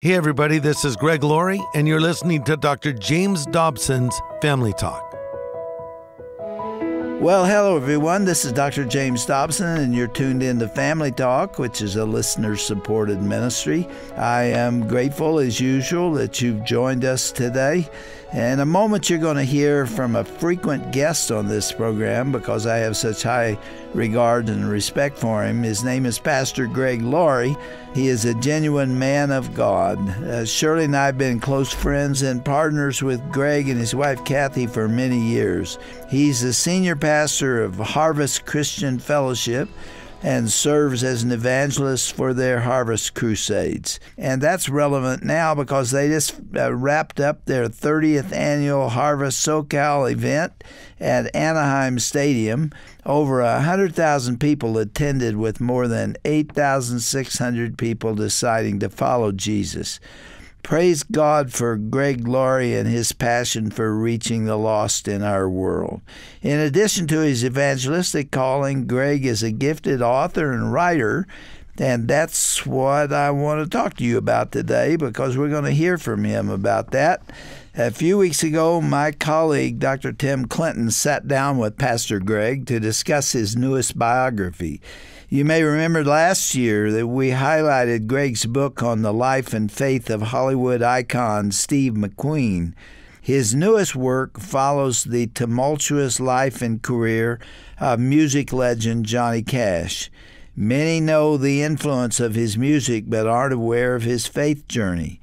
Hey everybody, this is Greg Laurie, and you're listening to Dr. James Dobson's Family Talk. Well, hello everyone. This is Dr. James Dobson, and you're tuned in to Family Talk, which is a listener-supported ministry. I am grateful, as usual, that you've joined us today. In a moment, you're going to hear from a frequent guest on this program because I have such high regard and respect for him. His name is Pastor Greg Laurie. He is a genuine man of God. Shirley and I have been close friends and partners with Greg and his wife Kathy for many years. He's the senior pastor of Harvest Christian Fellowship and serves as an evangelist for their Harvest Crusades. And that's relevant now because they just wrapped up their 30th annual Harvest SoCal event at Anaheim Stadium. Over 100,000 people attended, with more than 8,600 people deciding to follow Jesus. Praise God for Greg Laurie and his passion for reaching the lost in our world. In addition to his evangelistic calling, Greg is a gifted author and writer, and that's what I want to talk to you about today because we're going to hear from him about that. A few weeks ago, my colleague, Dr. Tim Clinton, sat down with Pastor Greg to discuss his newest biography. You may remember last year that we highlighted Greg's book on the life and faith of Hollywood icon Steve McQueen. His newest work follows the tumultuous life and career of music legend Johnny Cash. Many know the influence of his music but aren't aware of his faith journey.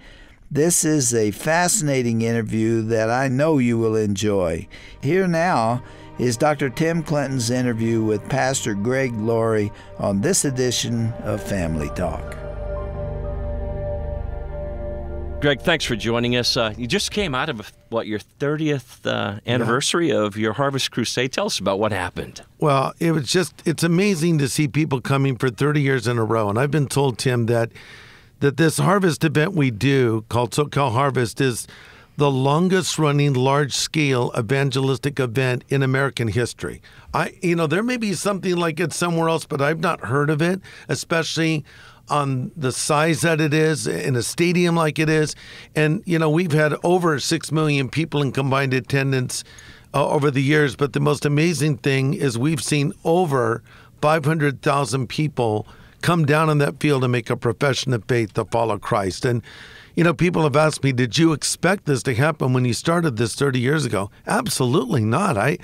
This is a fascinating interview that I know you will enjoy. Here now is Dr. Tim Clinton's interview with Pastor Greg Laurie on this edition of Family Talk. Greg, thanks for joining us. You just came out of, your 30th anniversary of your Harvest Crusade. Tell us about what happened. Well, it's amazing to see people coming for 30 years in a row. And I've been told, Tim, that this Harvest event we do called SoCal Harvest is the longest-running large-scale evangelistic event in American history. There may be something like it somewhere else, but I've not heard of it, especially on the size that it is, in a stadium like it is. And, we've had over 6 million people in combined attendance over the years, but the most amazing thing is we've seen over 500,000 people come down on that field and make a profession of faith to follow Christ. And people have asked me, did you expect this to happen when you started this 30 years ago? Absolutely not.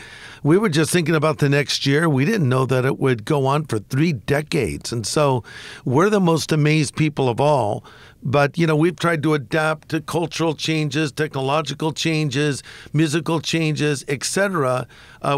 We were just thinking about the next year. We didn't know that it would go on for 3 decades. And so we're the most amazed people of all. But, we've tried to adapt to cultural changes, technological changes, musical changes, etc.,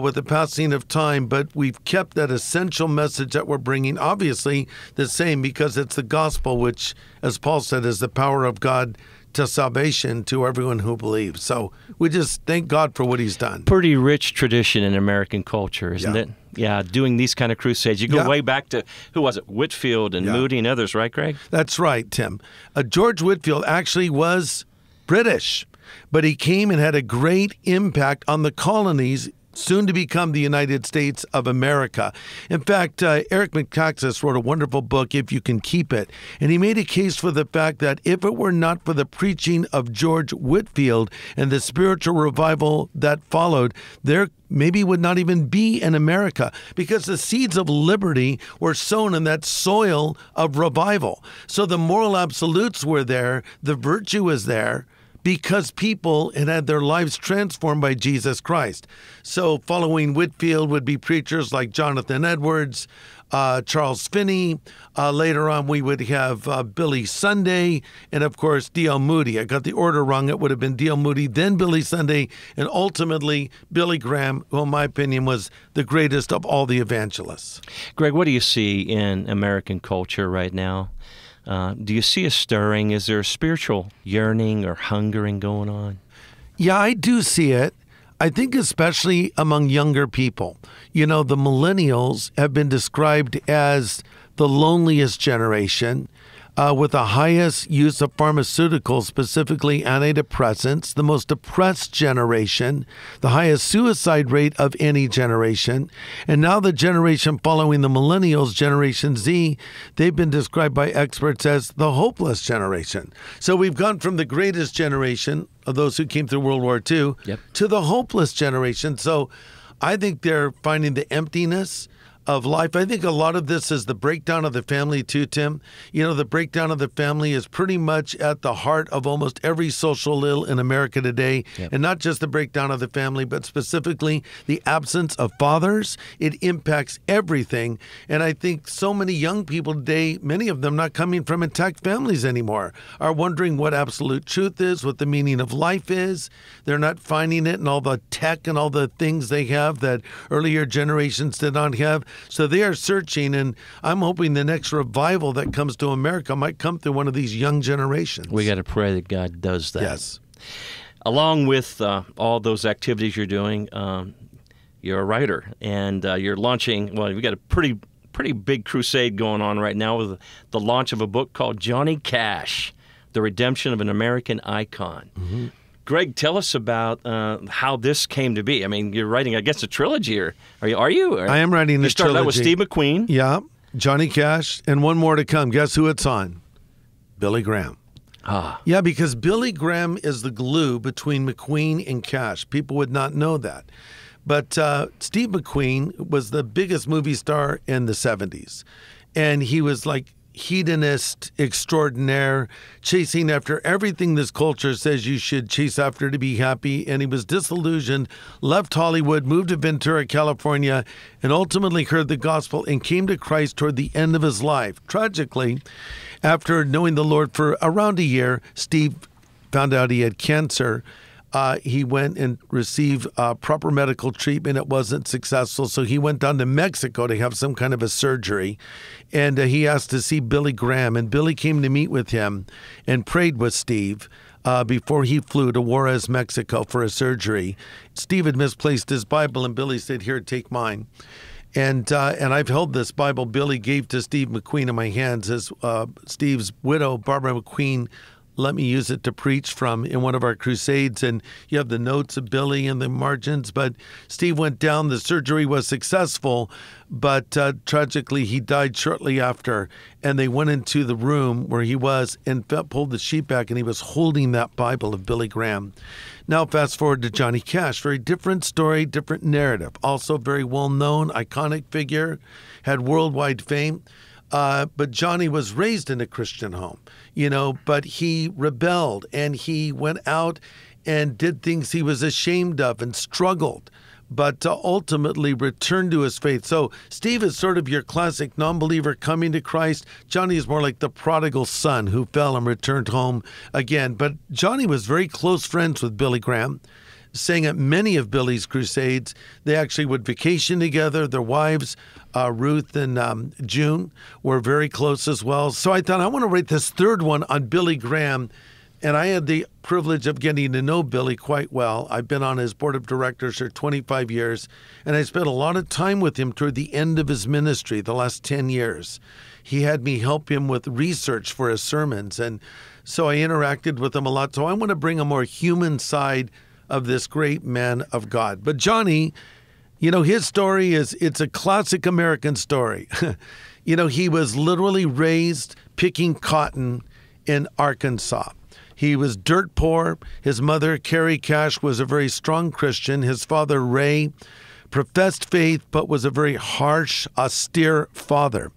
with the passing of time. But we've kept that essential message that we're bringing, obviously, the same, because it's the gospel, which, as Paul said, is the power of God to salvation to everyone who believes. So we just thank God for what he's done. Pretty rich tradition in American culture, isn't it? Yeah, doing these kind of crusades. You go way back to, who was it? Whitfield and Moody and others, right, Greg? That's right, Tim. George Whitfield actually was British, but he came and had a great impact on the colonies, soon to become the United States of America. In fact, Eric McCaxis wrote a wonderful book, If You Can Keep It, and he made a case for the fact that if it were not for the preaching of George Whitfield and the spiritual revival that followed, there maybe would not even be in America, because the seeds of liberty were sown in that soil of revival. So the moral absolutes were there, the virtue was there, because people had their lives transformed by Jesus Christ. So following Whitfield would be preachers like Jonathan Edwards, Charles Finney. Later on, we would have Billy Sunday, and of course, D.L. Moody. I got the order wrong. It would have been D.L. Moody, then Billy Sunday, and ultimately Billy Graham, who in my opinion was the greatest of all the evangelists. Greg, what do you see in American culture right now? Do you see a stirring? Is there a spiritual yearning or hungering going on? Yeah, I do see it. I think especially among younger people. The millennials have been described as the loneliest generation. with the highest use of pharmaceuticals, specifically antidepressants, the most depressed generation, the highest suicide rate of any generation. And now the generation following the millennials, Generation Z, they've been described by experts as the hopeless generation. So we've gone from the greatest generation of those who came through World War II to the hopeless generation. So I think they're finding the emptiness of life. I think a lot of this is the breakdown of the family too, Tim. You know, the breakdown of the family is pretty much at the heart of almost every social ill in America today. And not just the breakdown of the family, but specifically the absence of fathers. It impacts everything. And I think so many young people today, many of them not coming from intact families anymore, are wondering what absolute truth is, what the meaning of life is. They're not finding it in all the tech and all the things they have that earlier generations did not have. So they are searching, and I'm hoping the next revival that comes to America might come through one of these young generations. We got to pray that God does that. Yes. Along with all those activities you're doing, you're a writer, and you're launching, well, you've got a pretty big crusade going on right now with the launch of a book called Johnny Cash, The Redemption of an American Icon. Mm-hmm. Greg, tell us about how this came to be. I mean, you're writing, I guess, a trilogy here. Are you? I am writing a trilogy. You started out with Steve McQueen. Yeah, Johnny Cash, and one more to come. Guess who it's on? Billy Graham. Yeah, because Billy Graham is the glue between McQueen and Cash. People would not know that. But Steve McQueen was the biggest movie star in the 70s. And he was like hedonist extraordinaire, chasing after everything this culture says you should chase after to be happy. And he was disillusioned, left Hollywood, moved to Ventura, California, and ultimately heard the gospel and came to Christ toward the end of his life. Tragically, after knowing the Lord for around a year, Steve found out he had cancer. He went and received proper medical treatment. It wasn't successful, so he went down to Mexico to have some kind of a surgery. And he asked to see Billy Graham, and Billy came to meet with him and prayed with Steve before he flew to Juarez, Mexico for a surgery. Steve had misplaced his Bible, and Billy said, "Here, take mine." And I've held this Bible Billy gave to Steve McQueen in my hands as Steve's widow, Barbara McQueen, let me use it to preach from in one of our crusades. And you have the notes of Billy in the margins. But Steve went down. The surgery was successful, but tragically he died shortly after. And they went into the room where he was and pulled the sheet back, and he was holding that Bible of Billy Graham. Now fast forward to Johnny Cash. Very different story, different narrative. Also very well-known, iconic figure, had worldwide fame. But Johnny was raised in a Christian home, but he rebelled and he went out and did things he was ashamed of and struggled, but ultimately returned to his faith. So Steve is sort of your classic non-believer coming to Christ. Johnny is more like the prodigal son who fell and returned home again. But Johnny was very close friends with Billy Graham, sang at many of Billy's crusades. They actually would vacation together. Their wives, Ruth and June, were very close as well. So I thought, I want to write this third one on Billy Graham. And I had the privilege of getting to know Billy quite well. I've been on his board of directors for 25 years, and I spent a lot of time with him toward the end of his ministry, the last 10 years. He had me help him with research for his sermons, and so I interacted with him a lot. So I want to bring a more human side of this great man of God. But Johnny, his story it's a classic American story. He was literally raised picking cotton in Arkansas. He was dirt poor. His mother, Carrie Cash, was a very strong Christian. His father, Ray, professed faith, but was a very harsh, austere father.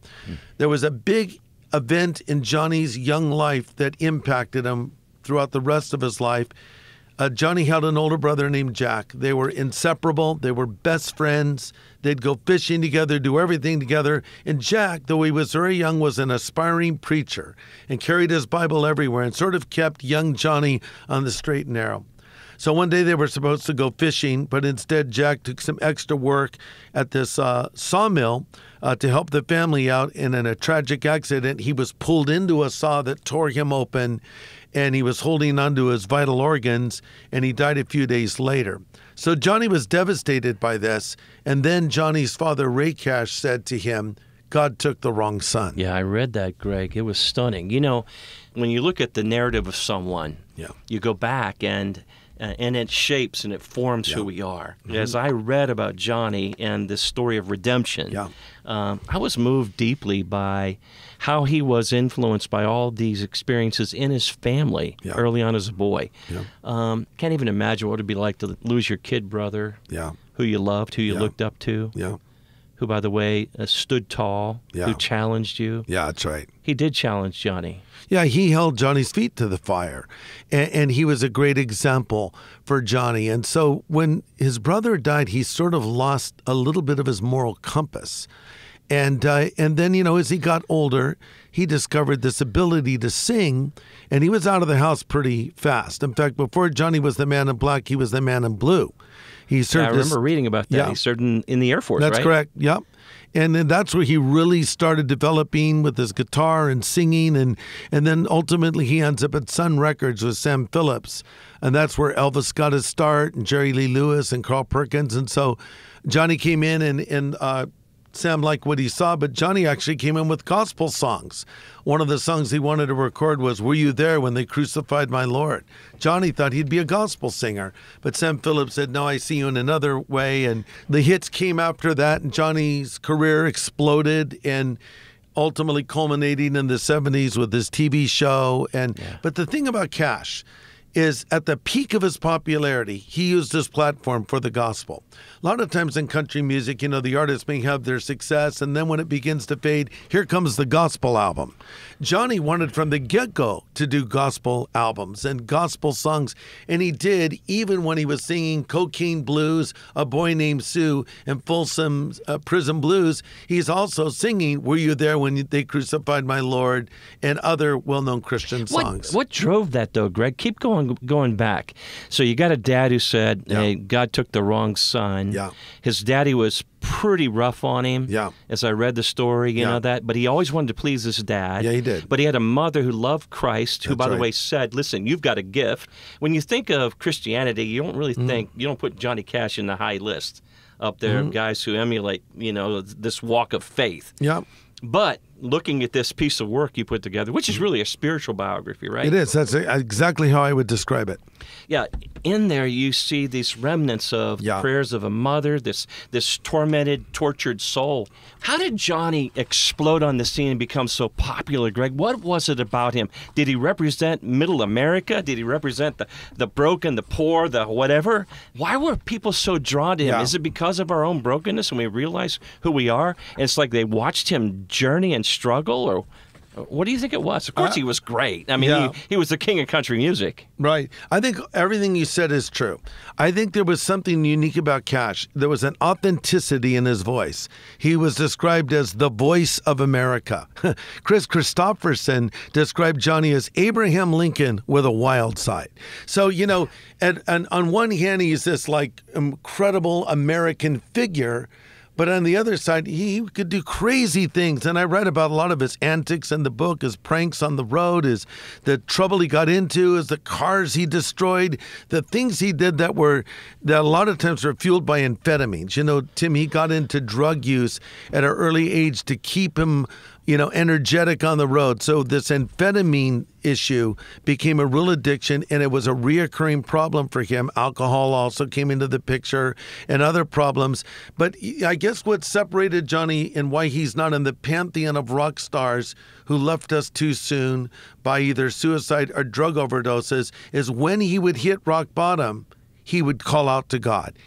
There was a big event in Johnny's young life that impacted him throughout the rest of his life. Johnny had an older brother named Jack. They were inseparable. They were best friends. They'd go fishing together, do everything together. And Jack, though he was very young, was an aspiring preacher and carried his Bible everywhere and sort of kept young Johnny on the straight and narrow. So one day they were supposed to go fishing, but instead Jack took some extra work at this sawmill to help the family out. And in a tragic accident, he was pulled into a saw that tore him open, and he was holding onto his vital organs, and he died a few days later. So Johnny was devastated by this, and then Johnny's father, Ray Cash, said to him, God took the wrong son. Yeah, I read that, Greg. It was stunning. You know, when you look at the narrative of someone, you go back and it shapes and it forms who we are. As I read about Johnny and this story of redemption, I was moved deeply by how he was influenced by all these experiences in his family early on as a boy. Can't even imagine what it would be like to lose your kid brother, who you loved, who you looked up to, who, by the way, stood tall, who challenged you. Yeah, that's right. He did challenge Johnny. Yeah, he held Johnny's feet to the fire, and he was a great example for Johnny. And so when his brother died, he sort of lost a little bit of his moral compass. And then, you know, as he got older, he discovered this ability to sing, and he was out of the house pretty fast. In fact, before Johnny was the man in black, he was the man in blue. He served. I remember reading about that. He served in the Air Force, That's right? correct, yep. And then that's where he really started developing with his guitar and singing. And then ultimately he ends up at Sun Records with Sam Phillips. And that's where Elvis got his start, and Jerry Lee Lewis and Carl Perkins. And so Johnny came in and Sam liked what he saw, but Johnny actually came in with gospel songs. One of the songs he wanted to record was "Were You There When They Crucified My Lord?" Johnny thought he'd be a gospel singer, but Sam Phillips said, "No, I see you in another way." And the hits came after that, and Johnny's career exploded, and ultimately culminating in the 70s with his TV show. But the thing about Cash is, at the peak of his popularity, he used his platform for the gospel. A lot of times in country music, you know, the artists may have their success, and then when it begins to fade, here comes the gospel album. Johnny wanted from the get-go to do gospel albums and gospel songs, and he did, even when he was singing Cocaine Blues, A Boy Named Sue, and Folsom Prison Blues. He's also singing "Were You There When They Crucified My Lord?" and other well-known Christian songs. What drove that, though, Greg? Keep going back. So you got a dad who said, hey, God took the wrong son. His daddy was pretty rough on him. As I read the story, you know that. But he always wanted to please his dad. Yeah, he did. But he had a mother who loved Christ, who, by the way, said, listen, you've got a gift. When you think of Christianity, you don't really think, you don't put Johnny Cash in the high list up there of guys who emulate, you know, this walk of faith. But looking at this piece of work you put together, which is really a spiritual biography, right? It is. That's exactly how I would describe it. Yeah. In there, you see these remnants of prayers of a mother, this tormented, tortured soul. How did Johnny explode on the scene and become so popular, Greg? What was it about him? Did he represent middle America? Did he represent the broken, the poor, the whatever? Why were people so drawn to him? Is it because of our own brokenness and we realize who we are? And it's like they watched him journey and struggle, or what do you think it was? Of course, he was great. I mean, he was the king of country music. Right. I think everything you said is true. I think there was something unique about Cash. There was an authenticity in his voice. He was described as the voice of America. Chris Christopherson described Johnny as Abraham Lincoln with a wild side. So, you know, and on one hand, he's this like incredible American figure, but on the other side, he could do crazy things. And I read about a lot of his antics in the book, his pranks on the road, the trouble he got into, the cars he destroyed, the things he did that a lot of times were fueled by amphetamines. You know, Tim, he got into drug use at an early age to keep him, you know, energetic on the road. So this amphetamine issue became a real addiction, and it was a reoccurring problem for him. Alcohol also came into the picture and other problems. But I guess what separated Johnny and why he's not in the pantheon of rock stars who left us too soon by either suicide or drug overdoses is when he would hit rock bottom, he would call out to God.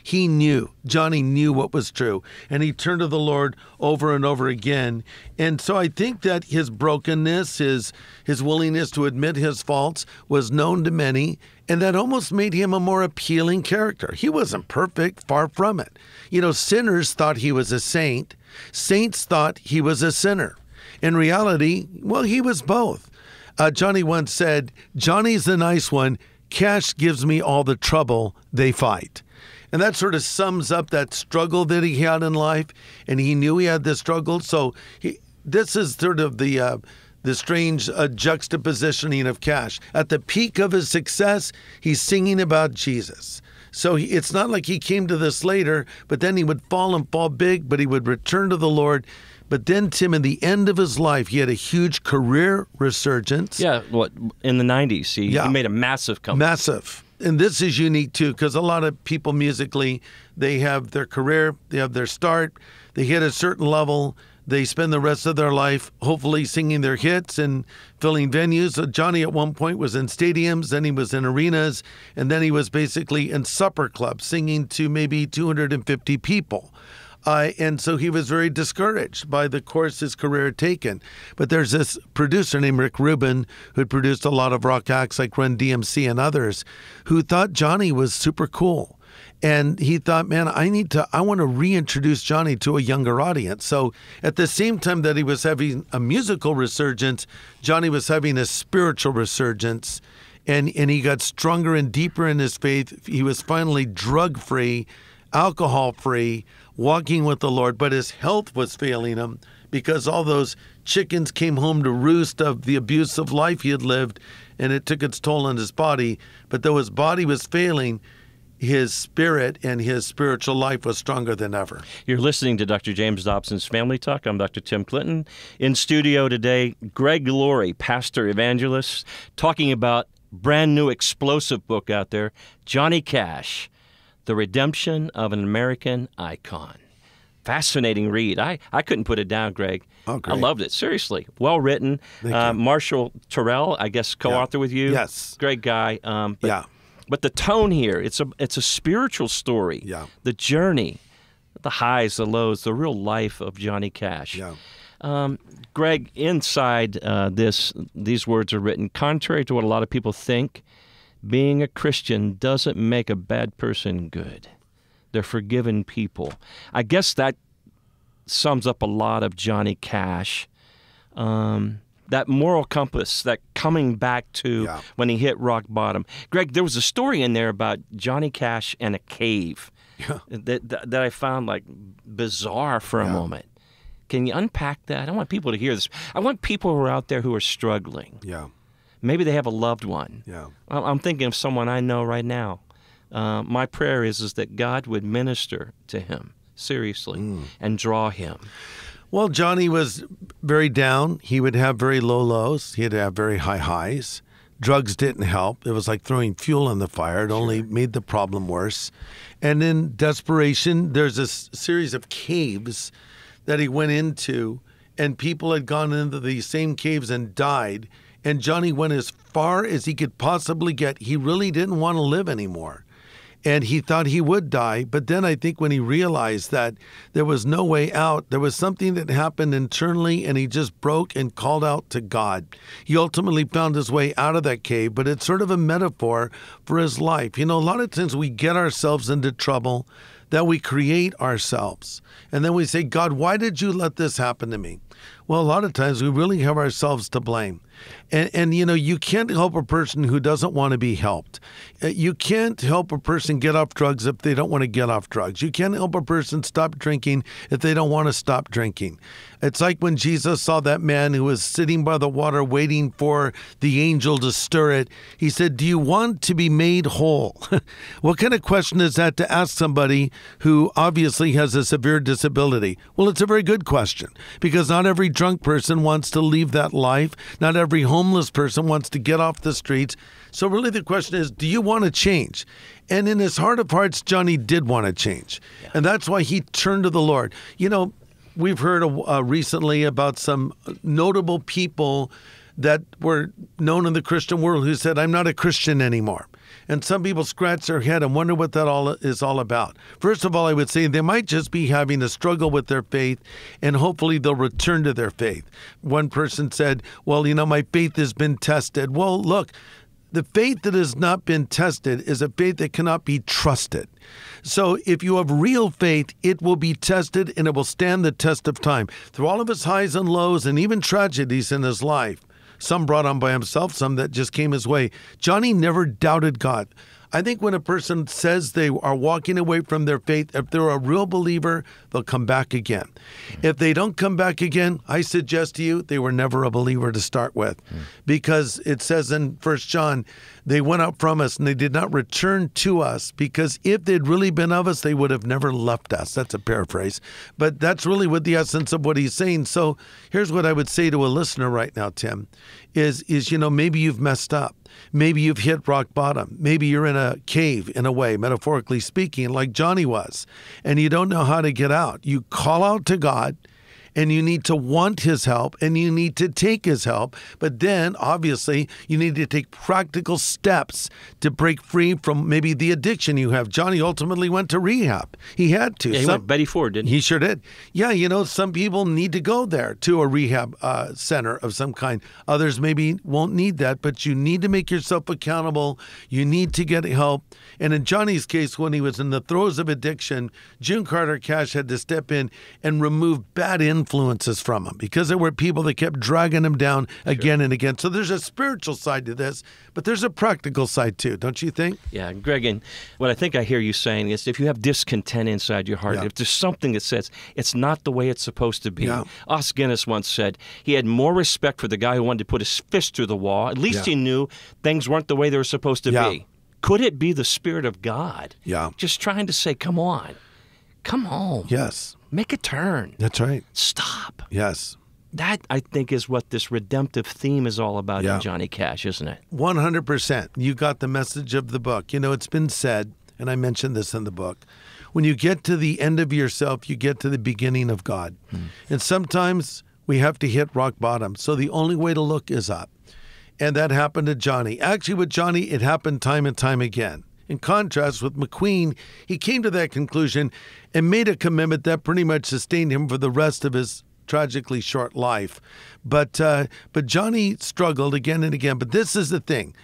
Johnny knew what was true, and he turned to the Lord over and over again. And so I think that his brokenness, his willingness to admit his faults was known to many, and that almost made him a more appealing character. He wasn't perfect, far from it. You know, sinners thought he was a saint. Saints thought he was a sinner. In reality, well, he was both. Johnny once said, "Johnny's the nice one. Cash gives me all the trouble they fight." And that sort of sums up that struggle that he had in life, and he knew he had this struggle. So this is sort of the strange juxtapositioning of Cash. At the peak of his success, he's singing about Jesus. So it's not like he came to this later, but then he would fall and fall big, but he would return to the Lord But then, Tim, in the end of his life, he had a huge career resurgence. Yeah, in the 90s, he made a massive comeback. Massive. And this is unique, too, because a lot of people musically, they have their career, they have their start, they hit a certain level, they spend the rest of their life hopefully singing their hits and filling venues. So Johnny at one point was in stadiums, then he was in arenas, and then he was basically in supper clubs singing to maybe 250 people. And so he was very discouraged by the course his career had taken. But there's this producer named Rick Rubin, who had produced a lot of rock acts like Run DMC and others, who thought Johnny was super cool. And he thought, man, I want to reintroduce Johnny to a younger audience. So at the same time that he was having a musical resurgence, Johnny was having a spiritual resurgence. And he got stronger and deeper in his faith. He was finally drug-free, alcohol-free, walking with the Lord. But his health was failing him because all those chickens came home to roost of the abusive life he had lived, and it took its toll on his body. But though his body was failing, his spirit and his spiritual life was stronger than ever. You're listening to Dr. James Dobson's Family Talk. I'm Dr. Tim Clinton. In studio today, Greg Laurie, pastor evangelist, talking about brand new explosive book out there, Johnny Cash, The Redemption of an American Icon. Fascinating read. I couldn't put it down, Greg. Oh, great. I loved it. Seriously. Well written. Marshall Terrell, I guess, co-author with you. Yes. Great guy. But the tone here, it's a spiritual story. Yeah. The journey, the highs, the lows, the real life of Johnny Cash. Yeah. Greg, inside these words are written, contrary to what a lot of people think, being a Christian doesn't make a bad person good. They're forgiven people. I guess that sums up a lot of Johnny Cash. That moral compass, that coming back to when he hit rock bottom. Greg, there was a story in there about Johnny Cash and a cave that I found like bizarre for a moment. Can you unpack that? I want people to hear this. I want people who are out there who are struggling. Yeah. Maybe they have a loved one. Yeah. I'm thinking of someone I know right now. My prayer is that God would minister to him seriously and draw him. Well, Johnny was very down. He would have very low lows. He'd have very high highs. Drugs didn't help. It was like throwing fuel on the fire. It only made the problem worse. And in desperation, there's a series of caves that he went into, and people had gone into these same caves and died. And Johnny went as far as he could possibly get. He really didn't want to live anymore. And he thought he would die. But then I think when he realized that there was no way out, there was something that happened internally, and he just broke and called out to God. He ultimately found his way out of that cave, but it's sort of a metaphor for his life. You know, a lot of times we get ourselves into trouble that we create ourselves. And then we say, God, why did you let this happen to me? Well, a lot of times we really have ourselves to blame. And you know, you can't help a person who doesn't want to be helped. You can't help a person get off drugs if they don't want to get off drugs. You can't help a person stop drinking if they don't want to stop drinking. It's like when Jesus saw that man who was sitting by the water waiting for the angel to stir it. He said, do you want to be made whole? What kind of question is that to ask somebody who obviously has a severe disability? Well, it's a very good question, because not every drunk person wants to leave that life. Not every homeless person wants to get off the streets. So really the question is, do you want to change? And in his heart of hearts, Johnny did want to change. Yeah. And that's why he turned to the Lord. You know, we've heard recently about some notable people that were known in the Christian world who said, I'm not a Christian anymore. And some people scratch their head and wonder what that all is all about. First of all, I would say they might just be having a struggle with their faith, and hopefully they'll return to their faith. One person said, well, you know, my faith has been tested. Well, look, the faith that has not been tested is a faith that cannot be trusted. So if you have real faith, it will be tested and it will stand the test of time. Through all of his highs and lows and even tragedies in his life, some brought on by himself, some that just came his way, Johnny never doubted God. I think when a person says they are walking away from their faith, if they're a real believer, they'll come back again. If they don't come back again, I suggest to you they were never a believer to start with. Because it says in 1 John, they went out from us and they did not return to us, because if they'd really been of us, they would have never left us. That's a paraphrase. But that's really what the essence of what he's saying. So here's what I would say to a listener right now, Tim, is maybe you've messed up. Maybe you've hit rock bottom. Maybe you're in a cave, in a way, metaphorically speaking, like Johnny was, and you don't know how to get out. You call out to God, and you need to want his help, and you need to take his help. But then, obviously, you need to take practical steps to break free from maybe the addiction you have. Johnny ultimately went to rehab. He had to. Yeah, he went Betty Ford, didn't he? He sure did. Yeah, some people need to go there to a rehab center of some kind. Others maybe won't need that, but you need to make yourself accountable. You need to get help. And in Johnny's case, when he was in the throes of addiction, June Carter Cash had to step in and remove bad influences from him, because there were people that kept dragging him down again and again. So there's a spiritual side to this, but there's a practical side too, don't you think? Yeah, Greg, and what I think I hear you saying is, if you have discontent inside your heart, if there's something that says it's not the way it's supposed to be. Os Guinness once said he had more respect for the guy who wanted to put his fist through the wall. At least he knew things weren't the way they were supposed to be. Could it be the Spirit of God? Just trying to say, come on, come home. Yes. Make a turn. That's right. Stop. Yes. That, I think, is what this redemptive theme is all about in Johnny Cash, isn't it? 100%. You got the message of the book. It's been said, and I mentioned this in the book, when you get to the end of yourself, you get to the beginning of God. And sometimes we have to hit rock bottom. So the only way to look is up. And that happened to Johnny. Actually, with Johnny, it happened time and time again. In contrast with McQueen, he came to that conclusion and made a commitment that pretty much sustained him for the rest of his tragically short life. But Johnny struggled again and again. But this is the thing.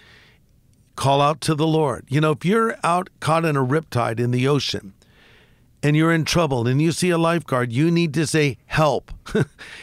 Call out to the Lord. If you're out caught in a riptide in the ocean and you're in trouble and you see a lifeguard, you need to say, help.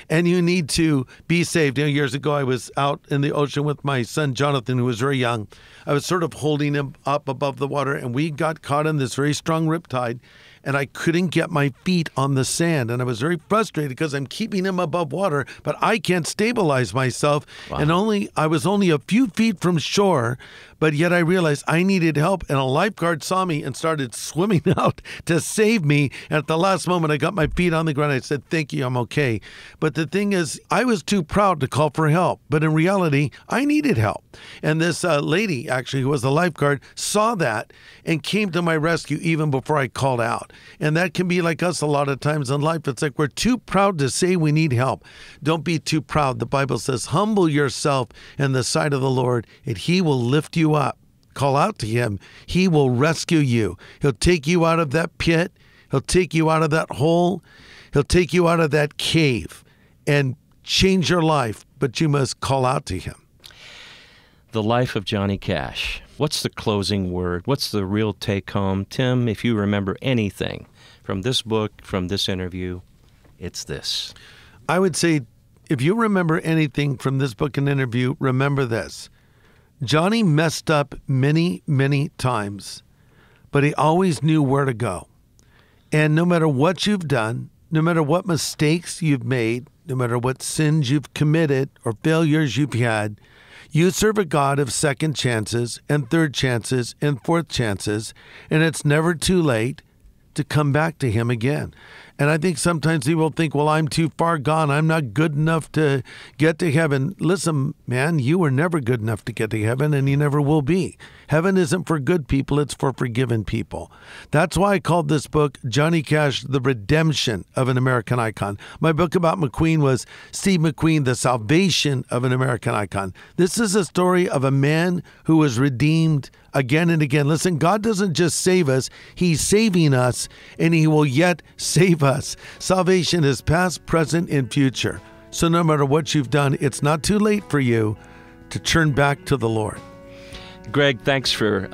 And you need to be saved. Years ago, I was out in the ocean with my son, Jonathan, who was very young. I was sort of holding him up above the water, and we got caught in this very strong riptide, and I couldn't get my feet on the sand. And I was very frustrated because I'm keeping him above water, but I can't stabilize myself. Wow. And I was only a few feet from shore, but yet I realized I needed help. And a lifeguard saw me and started swimming out to save me. And at the last moment, I got my feet on the ground. I said, thank you, I'm okay. But the thing is, I was too proud to call for help. But in reality, I needed help. And this lady, actually, who was the lifeguard, saw that and came to my rescue even before I called out. And that can be like us a lot of times in life. It's like we're too proud to say we need help. Don't be too proud. The Bible says, humble yourself in the sight of the Lord, and he will lift you up. Call out to him. He will rescue you. He'll take you out of that pit. He'll take you out of that hole. He'll take you out of that cave and change your life, but you must call out to him. The life of Johnny Cash. What's the closing word? What's the real take-home? Tim, if you remember anything from this book, from this interview, it's this. I would say, if you remember anything from this book and interview, remember this. Johnny messed up many, many times, but he always knew where to go. And no matter what you've done, no matter what mistakes you've made, no matter what sins you've committed or failures you've had, you serve a God of second chances and third chances and fourth chances, and it's never too late to come back to him again. And I think sometimes people think, well, I'm too far gone. I'm not good enough to get to heaven. Listen, man, you were never good enough to get to heaven, and you never will be. Heaven isn't for good people. It's for forgiven people. That's why I called this book, Johnny Cash, The Redemption of an American Icon. My book about McQueen was Steve McQueen, The Salvation of an American Icon. This is a story of a man who was redeemed again and again. Listen, God doesn't just save us. He's saving us, and he will yet save us. Salvation is past, present, and future. So no matter what you've done, it's not too late for you to turn back to the Lord. Greg, thanks for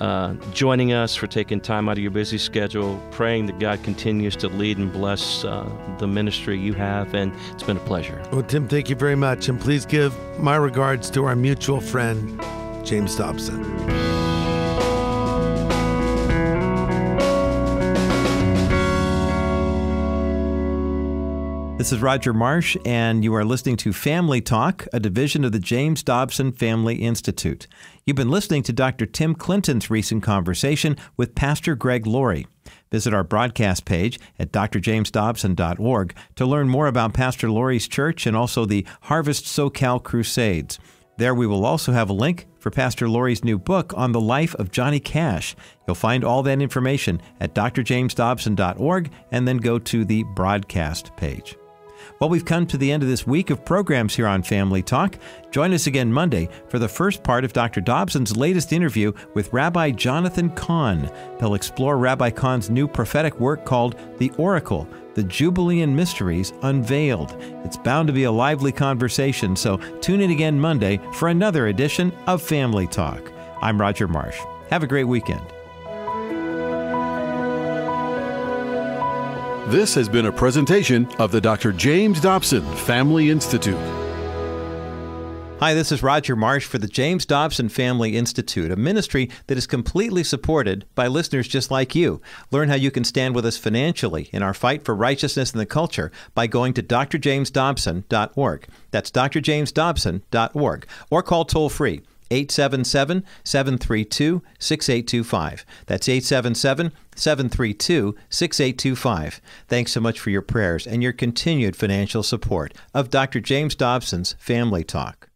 joining us, for taking time out of your busy schedule, praying that God continues to lead and bless the ministry you have, and it's been a pleasure. Well, Tim, thank you very much, and please give my regards to our mutual friend, James Dobson. This is Roger Marsh, and you are listening to Family Talk, a division of the James Dobson Family Institute. You've been listening to Dr. Tim Clinton's recent conversation with Pastor Greg Laurie. Visit our broadcast page at drjamesdobson.org to learn more about Pastor Laurie's church and also the Harvest SoCal Crusades. There we will also have a link for Pastor Laurie's new book on the life of Johnny Cash. You'll find all that information at drjamesdobson.org and then go to the broadcast page. Well, we've come to the end of this week of programs here on Family Talk. Join us again Monday for the first part of Dr. Dobson's latest interview with Rabbi Jonathan Cahn. They'll explore Rabbi Cahn's new prophetic work called The Oracle, the Jubilean Mysteries Unveiled. It's bound to be a lively conversation, so tune in again Monday for another edition of Family Talk. I'm Roger Marsh. Have a great weekend. This has been a presentation of the Dr. James Dobson Family Institute. Hi, this is Roger Marsh for the James Dobson Family Institute, a ministry that is completely supported by listeners just like you. Learn how you can stand with us financially in our fight for righteousness in the culture by going to drjamesdobson.org. That's drjamesdobson.org. Or call toll-free 877-732-6825. That's 877-732-6825. Thanks so much for your prayers and your continued financial support of Dr. James Dobson's Family Talk.